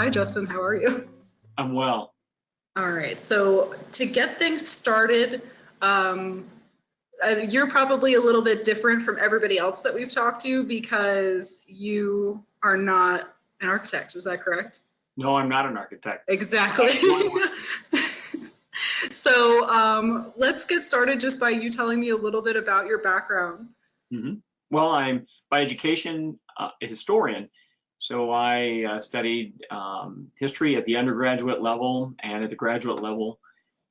Hi, Justin. How are you? I'm well. All right. So to get things started, um, you're probably a little bit different from everybody else that we've talked to because you are not an architect. Is that correct? No, I'm not an architect. Exactly. So let's get started just by you telling me a little bit about your background. hmm Well, I'm by education a historian. So I studied history at the undergraduate level and at the graduate level,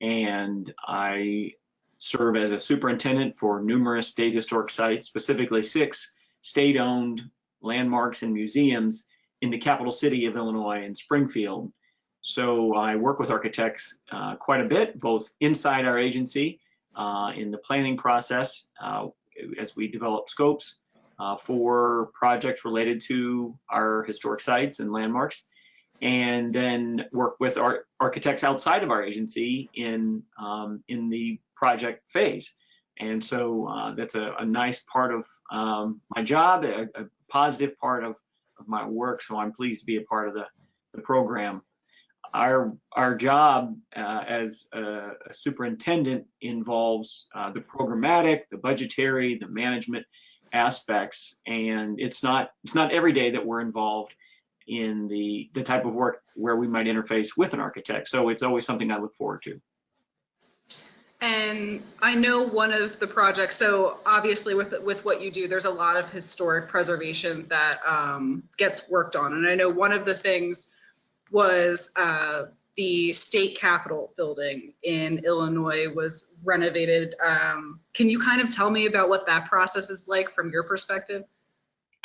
and I serve as a superintendent for numerous state historic sites, specifically 6 state-owned landmarks and museums in the capital city of Illinois in Springfield. So I work with architects quite a bit, both inside our agency in the planning process as we develop scopes for projects related to our historic sites and landmarks, and then work with our architects outside of our agency in the project phase. And so that's a nice part of my job, a positive part of my work. So I'm pleased to be a part of the program. Our job as a superintendent involves the programmatic, the budgetary, the management aspects, and it's not every day that we're involved in the type of work where we might interface with an architect. So it's always something I look forward to. And I know one of the projects, so obviously with what you do, there's a lot of historic preservation that gets worked on. And I know one of the things was the state capitol building in Illinois was renovated. Can you kind of tell me about what that process is like from your perspective?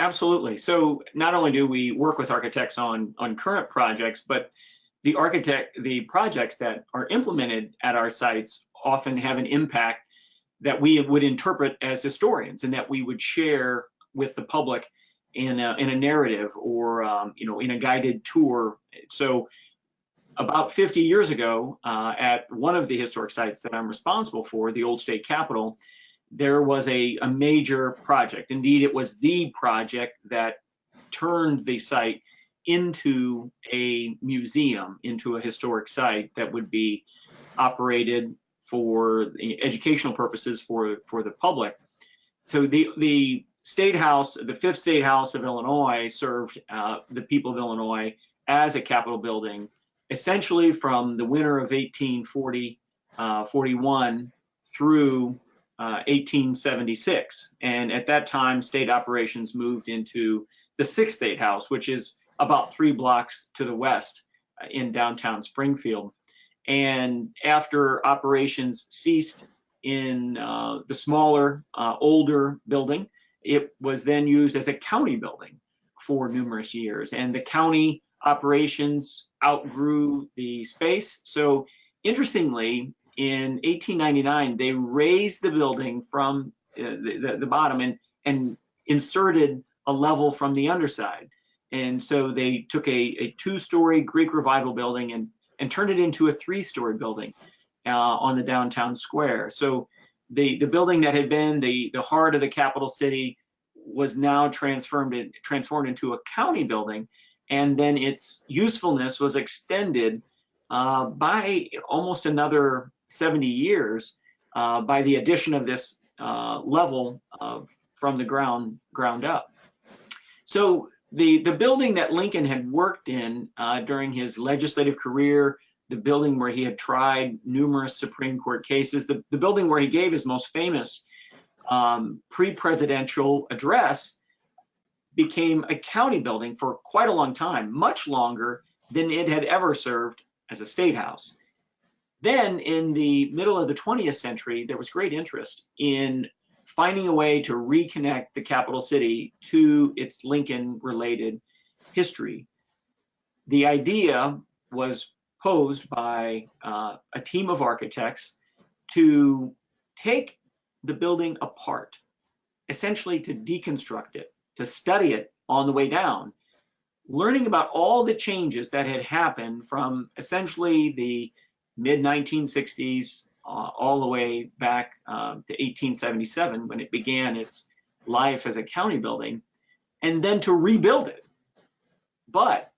Absolutely. So not only do we work with architects on current projects, but the projects that are implemented at our sites often have an impact that we would interpret as historians and that we would share with the public in a narrative or in a guided tour. So about 50 years ago, at one of the historic sites that I'm responsible for, the old state capitol, there was a major project. Indeed, it was the project that turned the site into a museum, into a historic site that would be operated for educational purposes for the public. So the State House, the 5th State House of Illinois, served the people of Illinois as a capitol building, essentially from the winter of 1841 through 1876. And at that time, state operations moved into the 6th State House, which is about 3 blocks to the west in downtown Springfield. And after operations ceased in the smaller, older building, it was then used as a county building for numerous years. And the county operations outgrew the space. So interestingly, in 1899, they raised the building from the bottom and inserted a level from the underside. And so they took a 2-story Greek Revival building and turned it into a 3-story building on the downtown square. So the building that had been the heart of the capital city was now transformed into a county building, and then its usefulness was extended by almost another 70 years by the addition of this level from the ground up. So the building that Lincoln had worked in during his legislative career, the building where he had tried numerous Supreme Court cases, the building where he gave his most famous pre-presidential address, became a county building for quite a long time, much longer than it had ever served as a state house. Then in the middle of the 20th century, there was great interest in finding a way to reconnect the capital city to its Lincoln-related history. The idea was posed by a team of architects to take the building apart, essentially to deconstruct it, to study it on the way down, learning about all the changes that had happened from essentially the mid-1960s all the way back to 1877 when it began its life as a county building, and then to rebuild it. But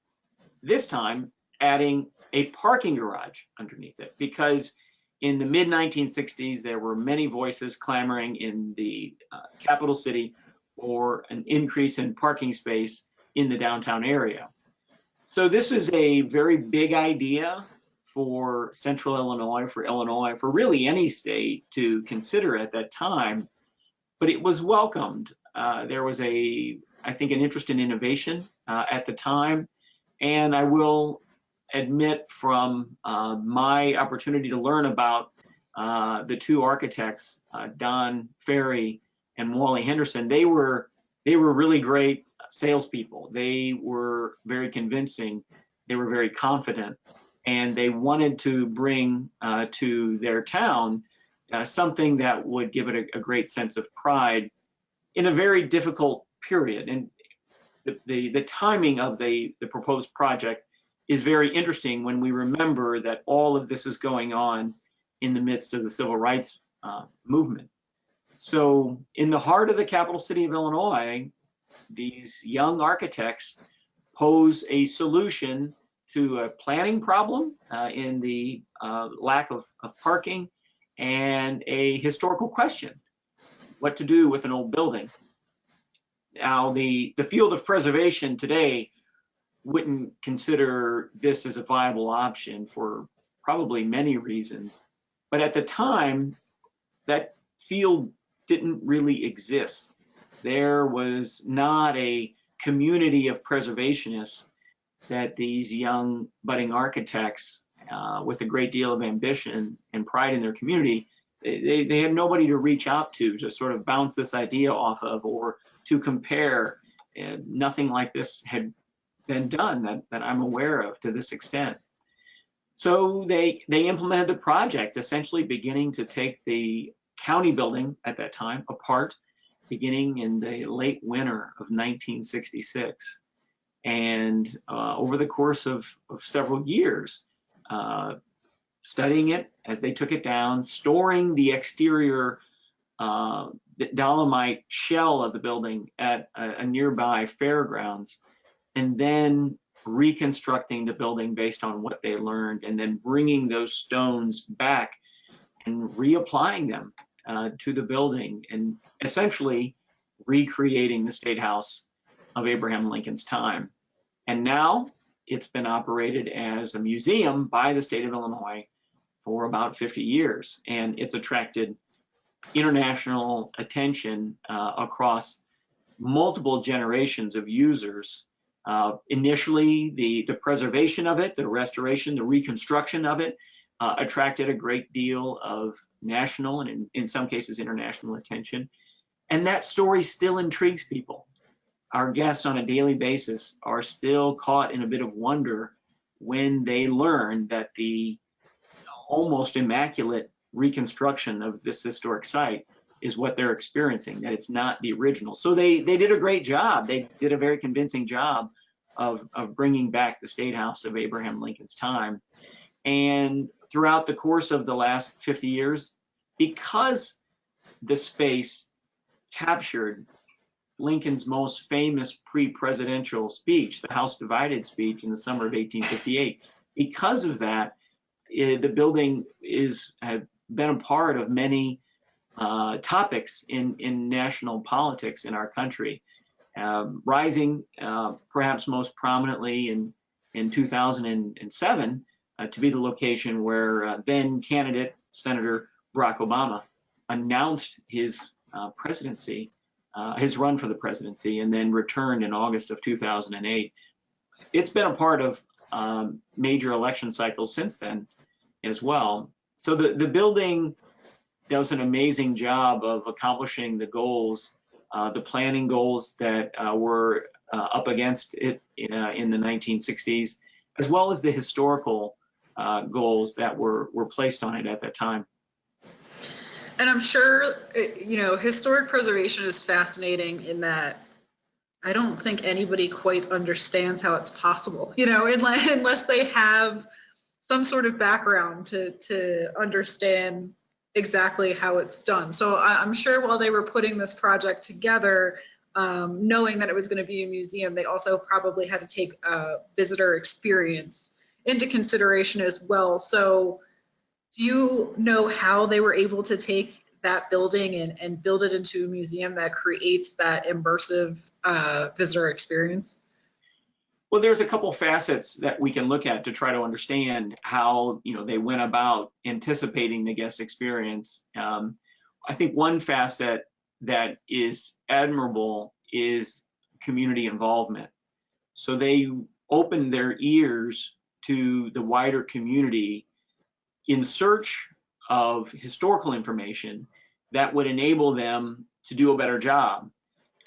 this time adding a parking garage underneath it, because in the mid 1960s, there were many voices clamoring in the capital city for an increase in parking space in the downtown area. So this is a very big idea for Central Illinois, for really any state to consider at that time, but it was welcomed. There was I think, an interest in innovation at the time, and I will admit from my opportunity to learn about the two architects, Don Ferry and Wally Henderson, they were really great salespeople. They were very convincing. They were very confident, and they wanted to bring to their town something that would give it a great sense of pride in a very difficult period. And the timing of the proposed project is very interesting when we remember that all of this is going on in the midst of the civil rights movement. So in the heart of the capital city of Illinois, these young architects pose a solution to a planning problem in the lack of parking, and a historical question: what to do with an old building. Now, the field of preservation today wouldn't consider this as a viable option for probably many reasons, but at the time, that field didn't really exist. There was not a community of preservationists that these young budding architects with a great deal of ambition and pride in their community, they had nobody to reach out to sort of bounce this idea off of, or to compare. And nothing like this had been done that I'm aware of to this extent. So they implemented the project, essentially beginning to take the county building at that time apart, beginning in the late winter of 1966. And over the course of several years, studying it as they took it down, storing the exterior dolomite shell of the building at a nearby fairgrounds, and then reconstructing the building based on what they learned, and then bringing those stones back and reapplying them to the building, and essentially recreating the State House of Abraham Lincoln's time. And now it's been operated as a museum by the state of Illinois for about 50 years, and it's attracted international attention across multiple generations of users. Initially, the preservation of it, the restoration, the reconstruction of it attracted a great deal of national and in some cases international attention. And that story still intrigues people. Our guests on a daily basis are still caught in a bit of wonder when they learn that the almost immaculate reconstruction of this historic site is what they're experiencing, that it's not the original. So they did a great job. They did a very convincing job of bringing back the State House of Abraham Lincoln's time. And throughout the course of the last 50 years, because the space captured Lincoln's most famous pre-presidential speech, the House Divided speech in the summer of 1858, because of that, the building had been a part of many topics in national politics in our country, rising perhaps most prominently in 2007 to be the location where then candidate Senator Barack Obama announced his presidency, his run for the presidency, and then returned in August of 2008. It's been a part of major election cycles since then as well. So the building does an amazing job of accomplishing the goals, the planning goals that were up against it in the 1960s, as well as the historical goals that were placed on it at that time. And I'm sure, historic preservation is fascinating in that I don't think anybody quite understands how it's possible, unless they have some sort of background to understand exactly how it's done. So I'm sure while they were putting this project together, knowing that it was going to be a museum, they also probably had to take visitor experience into consideration as well. So do you know how they were able to take that building and build it into a museum that creates that immersive visitor experience? Well, there's a couple facets that we can look at to try to understand how, they went about anticipating the guest experience. I think one facet that is admirable is community involvement. So they opened their ears to the wider community in search of historical information that would enable them to do a better job.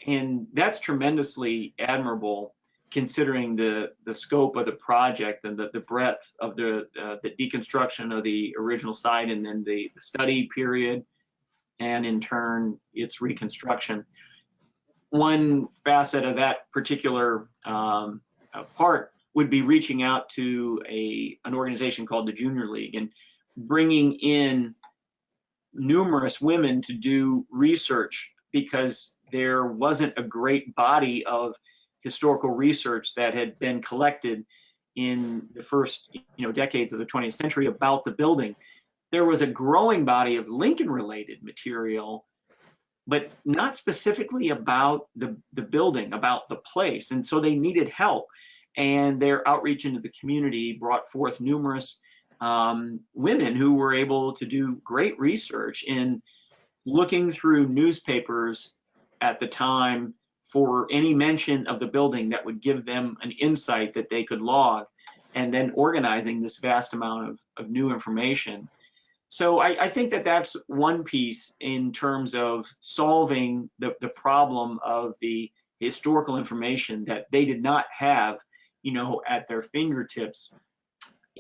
And that's tremendously admirable, considering the scope of the project and the breadth of the deconstruction of the original site, and then the study period, and in turn its reconstruction. One facet of that particular part would be reaching out to an organization called the Junior League and bringing in numerous women to do research, because there wasn't a great body of historical research that had been collected in the first decades of the 20th century about the building. There was a growing body of Lincoln related material, but not specifically about the building, about the place. And so they needed help, and their outreach into the community brought forth numerous women who were able to do great research in looking through newspapers at the time for any mention of the building that would give them an insight that they could log, and then organizing this vast amount of new information. So I think that that's one piece in terms of solving the problem of the historical information that they did not have, at their fingertips.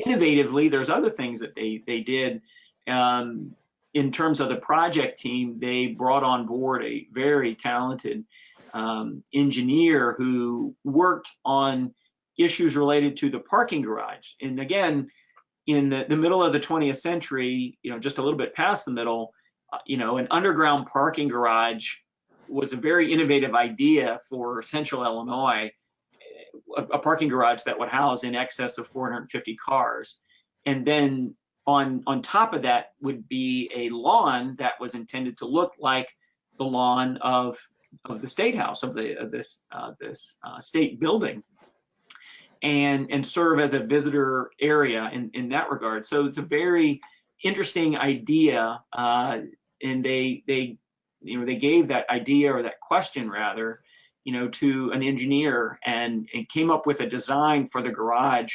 Innovatively, there's other things that they did. In terms of the project team, they brought on board a very talented engineer who worked on issues related to the parking garage. And again, in the middle of the 20th century, just a little bit past the middle, an underground parking garage was a very innovative idea for central Illinois, a parking garage that would house in excess of 450 cars. And then on top of that would be a lawn that was intended to look like the lawn of the State House, of this state building, and serve as a visitor area in that regard. So it's a very interesting idea, and they gave that idea, or that question rather, to an engineer, and came up with a design for the garage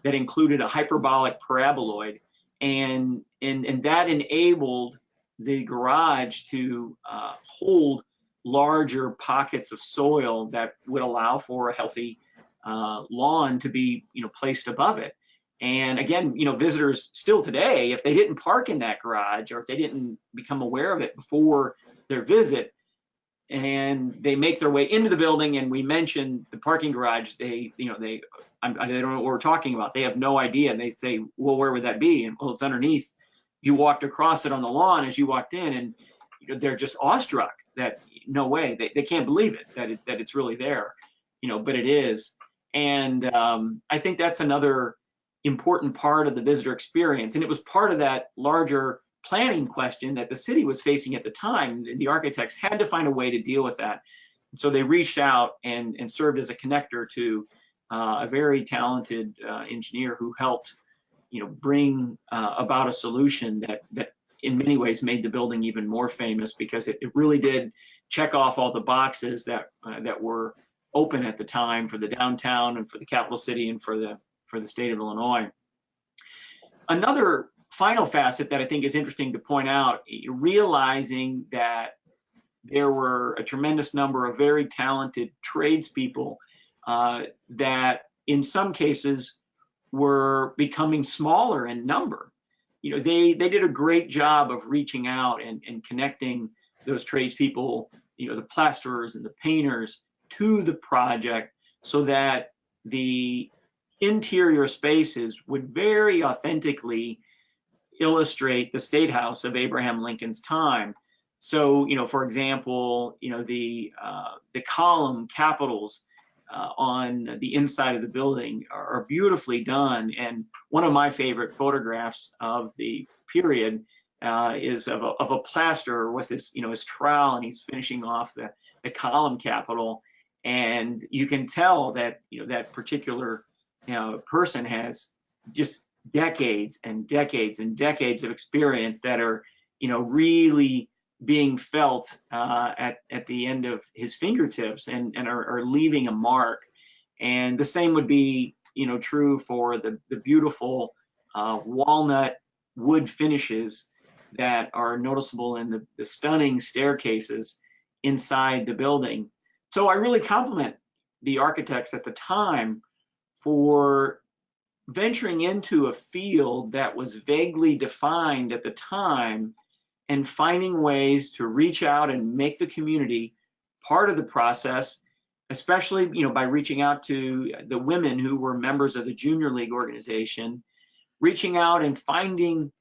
that included a hyperbolic paraboloid, and that enabled the garage to hold larger pockets of soil that would allow for a healthy lawn to be placed above it. And again, visitors still today, if they didn't park in that garage, or if they didn't become aware of it before their visit, and they make their way into the building and we mention the parking garage, they don't know what we're talking about. They have no idea. And they say, well, where would that be? And well, it's underneath. You walked across it on the lawn as you walked in, and they're just awestruck that no way, they can't believe it, that it's really there, but it is. And I think that's another important part of the visitor experience. And it was part of that larger planning question that the city was facing at the time. The architects had to find a way to deal with that. And so they reached out and served as a connector to a very talented engineer who helped, bring about a solution that in many ways made the building even more famous, because it really did check off all the boxes that were open at the time for the downtown and for the capital city and for the state of Illinois. Another final facet that I think is interesting to point out, realizing that there were a tremendous number of very talented tradespeople that in some cases were becoming smaller in number. They did a great job of reaching out and connecting those tradespeople, the plasterers and the painters, to the project, so that the interior spaces would very authentically illustrate the State House of Abraham Lincoln's time. So, for example, the column capitals on the inside of the building are beautifully done. And one of my favorite photographs of the period is of a plasterer with his trowel, and he's finishing off the column capital. And you can tell that, that particular, person has just decades and decades and decades of experience that are, really being felt at the end of his fingertips, and are leaving a mark. And the same would be, true for the beautiful walnut wood finishes that are noticeable in the stunning staircases inside the building. So I really compliment the architects at the time for venturing into a field that was vaguely defined at the time, and finding ways to reach out and make the community part of the process, especially, by reaching out to the women who were members of the Junior League organization, reaching out and finding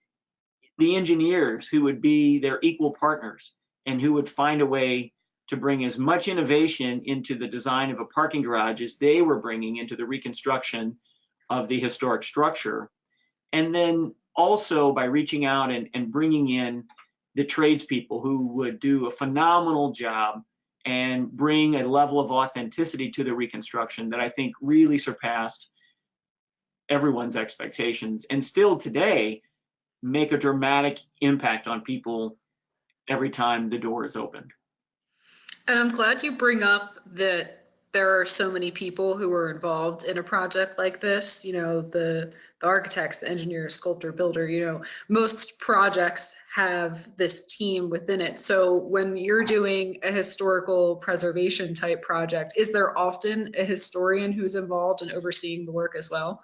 the engineers who would be their equal partners and who would find a way to bring as much innovation into the design of a parking garage as they were bringing into the reconstruction of the historic structure. And then also by reaching out and bringing in the tradespeople who would do a phenomenal job and bring a level of authenticity to the reconstruction that I think really surpassed everyone's expectations, and still today make a dramatic impact on people every time the door is opened. And I'm glad you bring up that there are so many people who are involved in a project like this, the architects, the engineers, sculptor, builder, most projects have this team within it. So when you're doing a historical preservation type project, is there often a historian who's involved in overseeing the work as well?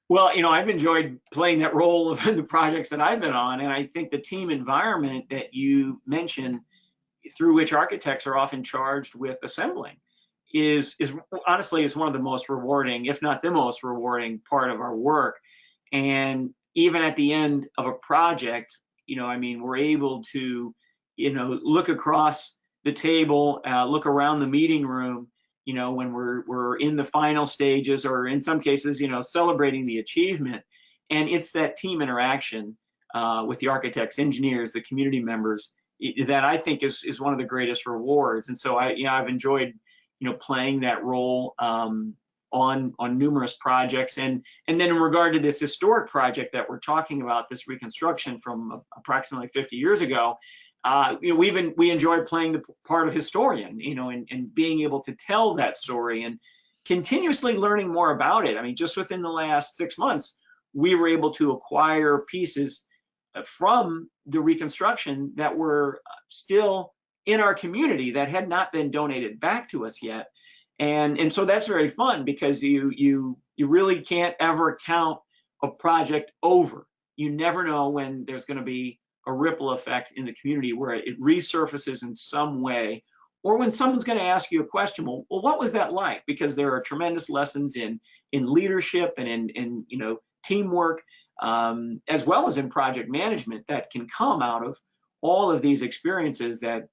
Well, I've enjoyed playing that role of the projects that I've been on, and I think the team environment that you mentioned, through which architects are often charged with assembling, is honestly is one of the most rewarding, if not the most rewarding part of our work. And even at the end of a project, we're able to, look across the table, look around the meeting room, when we're in the final stages, or in some cases, celebrating the achievement. And it's that team interaction with the architects, engineers, the community members that I think is one of the greatest rewards. And so I've enjoyed, playing that role on numerous projects. And then in regard to this historic project that we're talking about, this reconstruction from approximately 50 years ago, we enjoy playing the part of historian, and being able to tell that story and continuously learning more about it. I mean, just within the last 6 months, we were able to acquire pieces from the reconstruction that were still in our community that had not been donated back to us yet. And so that's very fun, because you really can't ever count a project over. You never know when there's going to be a ripple effect in the community where it resurfaces in some way, or when someone's going to ask you a question, well, what was that like? Because there are tremendous lessons in leadership and in teamwork, as well as in project management, that can come out of all of these experiences that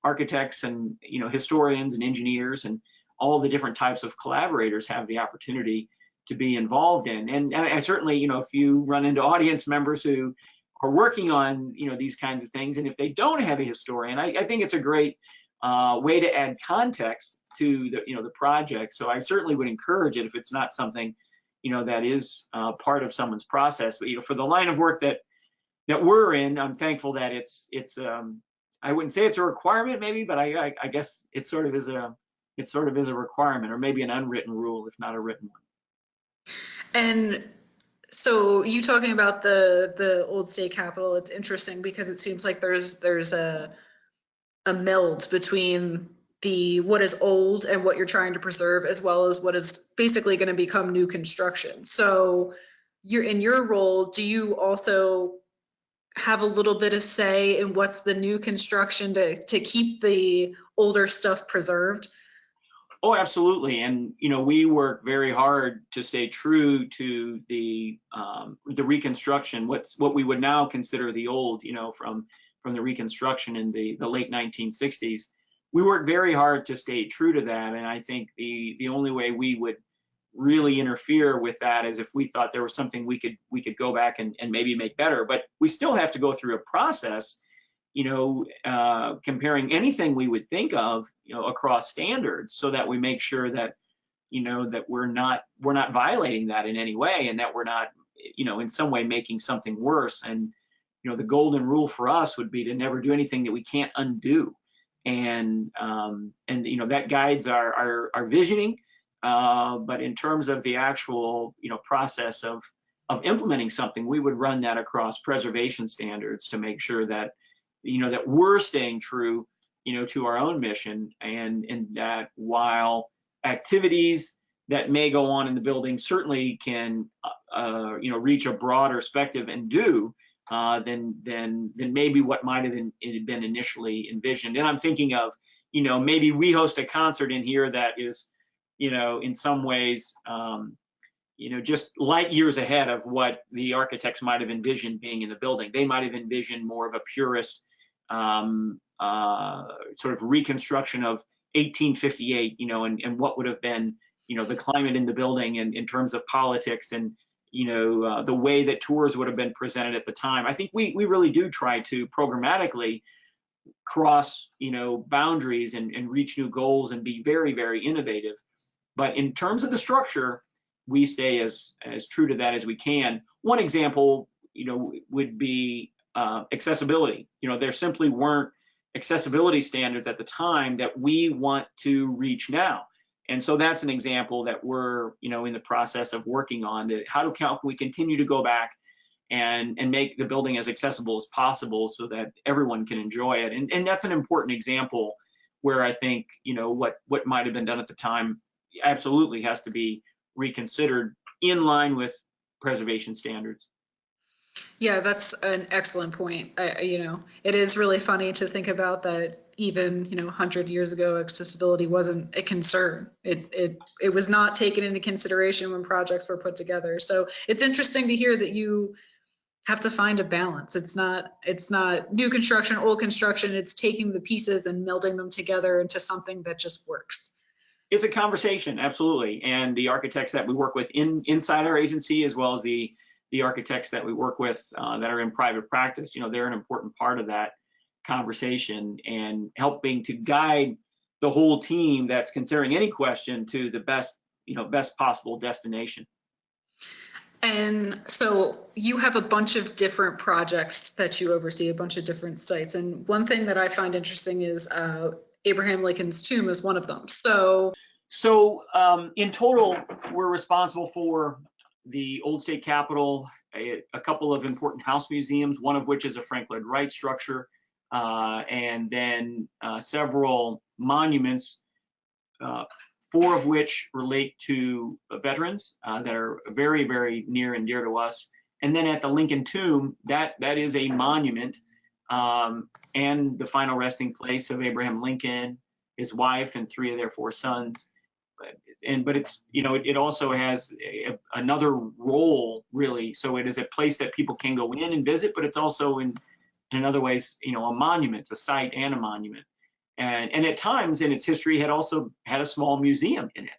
architects and historians and engineers and all the different types of collaborators have the opportunity to be involved in. And I certainly, if you run into audience members who are working on these kinds of things, and if they don't have a historian, I think it's a great way to add context to the project. So I certainly would encourage it if it's not something that is part of someone's process. But for the line of work that we're in, I'm thankful that it's I wouldn't say it's a requirement maybe, but I guess it sort of is a requirement, or maybe an unwritten rule, if not a written one. And so you talking about the old state capitol, it's interesting because it seems like there's a meld between what is old and what you're trying to preserve, as well as what is basically going to become new construction. So in your role, do you also have a little bit of say in what's the new construction to keep the older stuff preserved? Oh, absolutely. And, we work very hard to stay true to the reconstruction, what we would now consider the old, from from the reconstruction in the late 1960s. We worked very hard to stay true to that, and I think the only way we would really interfere with that is if we thought there was something we could go back and maybe make better. But we still have to go through a process, comparing anything we would think of, across standards, so that we make sure that that we're not violating that in any way, and that we're not in some way making something worse. And the golden rule for us would be to never do anything that we can't undo, and that guides our visioning. But in terms of the actual process of implementing something, we would run that across preservation standards to make sure that that we're staying true to our own mission, and that while activities that may go on in the building certainly can reach a broader perspective and do than maybe what might have been initially envisioned. And I'm thinking of maybe we host a concert in here that is in some ways just light years ahead of what the architects might have envisioned being in the building. They might have envisioned more of a purist sort of reconstruction of 1858, and what would have been the climate in the building, and in terms of politics, and the way that tours would have been presented at the time. I think we really do try to programmatically cross boundaries and reach new goals and be very, very innovative. But in terms of the structure, we stay as true to that as we can. One example would be accessibility. There simply weren't accessibility standards at the time that we want to reach now. And so that's an example that we're in the process of working on. How can we continue to go back and make the building as accessible as possible so that everyone can enjoy it? And that's an important example where I think what might have been done at the time absolutely has to be reconsidered in line with preservation standards. Yeah, that's an excellent point. It is really funny to think about that. Even 100 years ago, accessibility wasn't a concern. It was not taken into consideration when projects were put together. So it's interesting to hear that you have to find a balance. It's not new construction, old construction. It's taking the pieces and melding them together into something that just works. It's a conversation, absolutely. And the architects that we work with inside our agency, as well as the architects that we work with that are in private practice, they're an important part of that conversation, and helping to guide the whole team that's considering any question to the best possible destination. And so you have a bunch of different projects that you oversee, a bunch of different sites. And one thing that I find interesting is Abraham Lincoln's tomb is one of them. So in total, we're responsible for the Old State Capitol, a couple of important house museums, one of which is a Frank Lloyd Wright structure, and then several monuments, 4 of which relate to veterans that are very, very near and dear to us. And then at the Lincoln Tomb, that is a monument and the final resting place of Abraham Lincoln, his wife, and 3 of their 4 sons. But it's it also has another role, really. So it is a place that people can go in and visit, but it's also in other ways a monument. It's a site and a monument, and at times in its history had also had a small museum in it.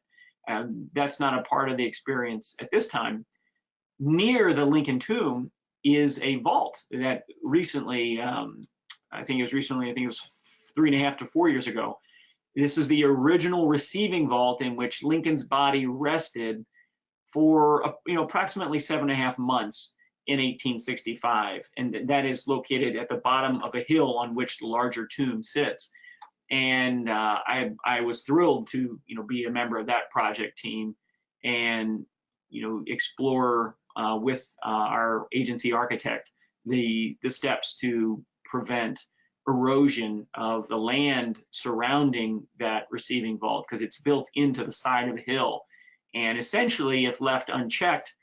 And that's not a part of the experience at this time. Near the Lincoln Tomb is a vault that recently, I think it was 3.5 to 4 years ago. This is the original receiving vault in which Lincoln's body rested for approximately 7.5 months in 1865, and that is located at the bottom of a hill on which the larger tomb sits. And I was thrilled to be a member of that project team and explore with our agency architect the steps to prevent erosion of the land surrounding that receiving vault, because it's built into the side of the hill, and essentially, if left unchecked,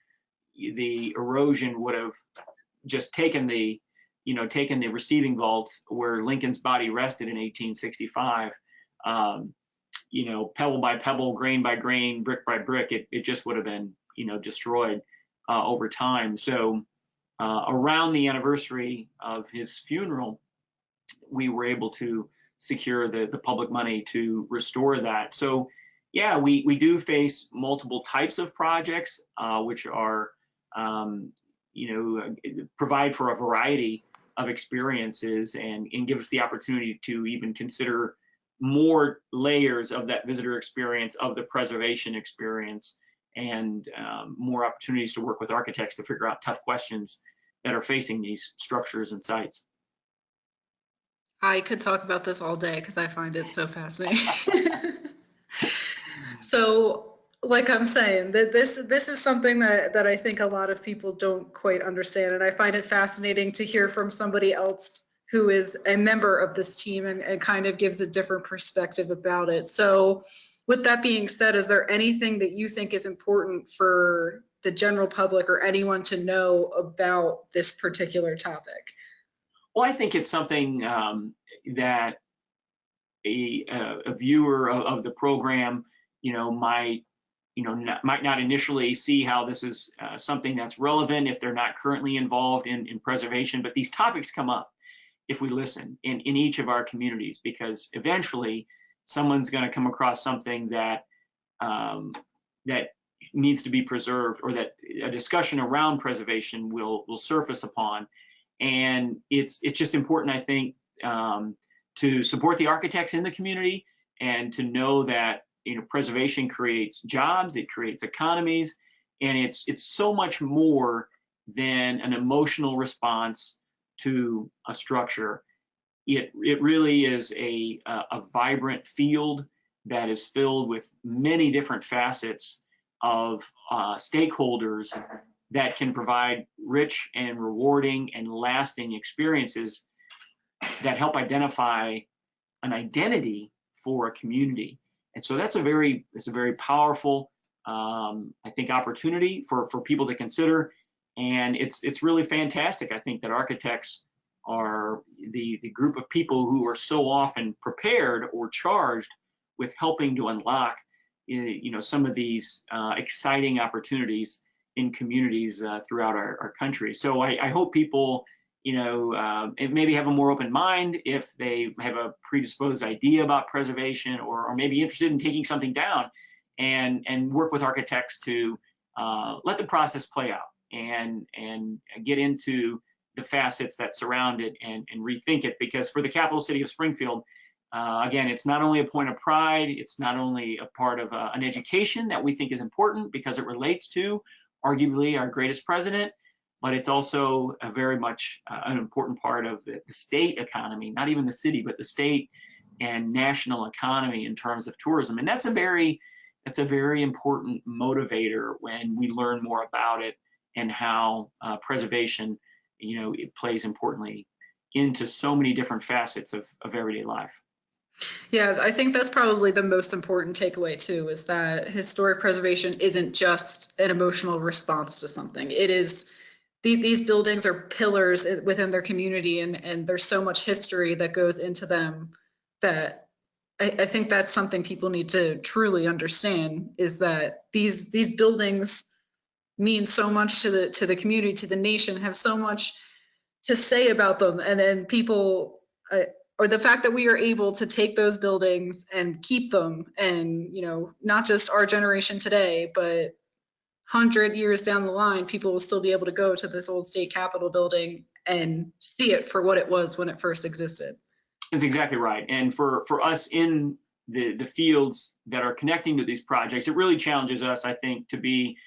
the erosion would have just taken the receiving vault where Lincoln's body rested in 1865, pebble by pebble, grain by grain, brick by brick. It just would have been destroyed over time. So around the anniversary of his funeral, we were able to secure the public money to restore that. So yeah, we do face multiple types of projects, which are, provide for a variety of experiences and give us the opportunity to even consider more layers of that visitor experience, of the preservation experience, and more opportunities to work with architects to figure out tough questions that are facing these structures and sites. I could talk about this all day because I find it so fascinating. So, like I'm saying, that this is something that I think a lot of people don't quite understand, and I find it fascinating to hear from somebody else who is a member of this team and kind of gives a different perspective about it. So, with that being said, is there anything that you think is important for the general public or anyone to know about this particular topic? Well, I think it's something that a viewer of the program, might not initially see how this is something that's relevant if they're not currently involved in preservation. But these topics come up if we listen in each of our communities, because eventually someone's going to come across something that that needs to be preserved, or that a discussion around preservation will surface upon. And it's just important, I think, to support the architects in the community, and to know that preservation creates jobs, it creates economies, and it's so much more than an emotional response to a structure. It really is a vibrant field that is filled with many different facets of stakeholders that can provide rich and rewarding and lasting experiences that help identify an identity for a community. And so that's a very powerful, I think, opportunity for people to consider. And it's really fantastic. I think that architects are the group of people who are so often prepared or charged with helping to unlock, some of these exciting opportunities in communities throughout our country. So I hope people, maybe have a more open mind if they have a predisposed idea about preservation, or maybe interested in taking something down, and work with architects to let the process play out and get into the facets that surround it and rethink it. Because for the capital city of Springfield, again, it's not only a point of pride, it's not only a part of an education that we think is important because it relates to arguably our greatest president, but it's also a very much an important part of the state economy, not even the city, but the state and national economy in terms of tourism. And that's a very important motivator when we learn more about it, and how preservation, it plays importantly into so many different facets of everyday life. Yeah, I think that's probably the most important takeaway too, is that historic preservation isn't just an emotional response to something. It is, these buildings are pillars within their community, and there's so much history that goes into them that I think that's something people need to truly understand, is that these buildings mean so much to the community, to the nation, have so much to say about them. And then people, or the fact that we are able to take those buildings and keep them, and not just our generation today, but 100 years down the line, people will still be able to go to this old state capitol building and see it for what it was when it first existed. That's exactly right. And for us in the fields that are connecting to these projects, it really challenges us, I think, to be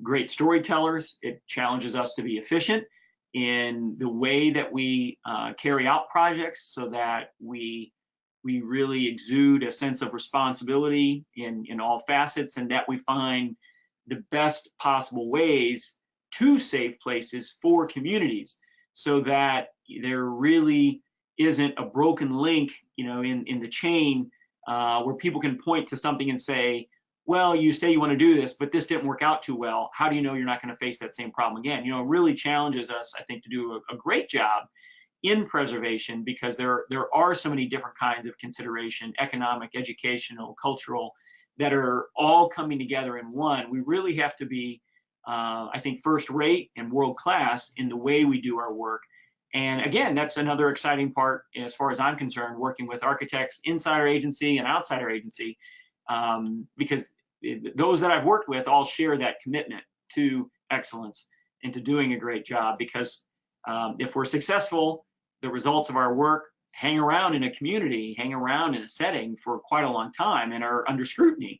great storytellers. It challenges us to be efficient in the way that we carry out projects, so that we really exude a sense of responsibility in all facets, and that we find the best possible ways to save places for communities, so that there really isn't a broken link, in the chain, where people can point to something and say, well, you say you want to do this, but this didn't work out too well. How do you know you're not going to face that same problem again? It really challenges us, I think, to do a great job in preservation, because there are so many different kinds of consideration, economic, educational, cultural, that are all coming together in one. We really have to be, I think, first rate and world class in the way we do our work, And again, that's another exciting part as far as I'm concerned, working with architects inside our agency and outside our agency, because those that I've worked with all share that commitment to excellence and to doing a great job. Because if we're successful, the results of our work hang around in a community, hang around in a setting for quite a long time and are under scrutiny.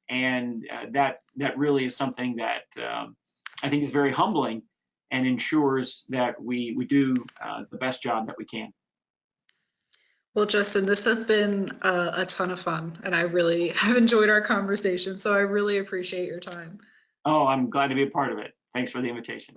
And that really is something that I think is very humbling and ensures that we do the best job that we can. Well, Justin, this has been a ton of fun, and I really have enjoyed our conversation. So I really appreciate your time. Oh, I'm glad to be a part of it. Thanks for the invitation.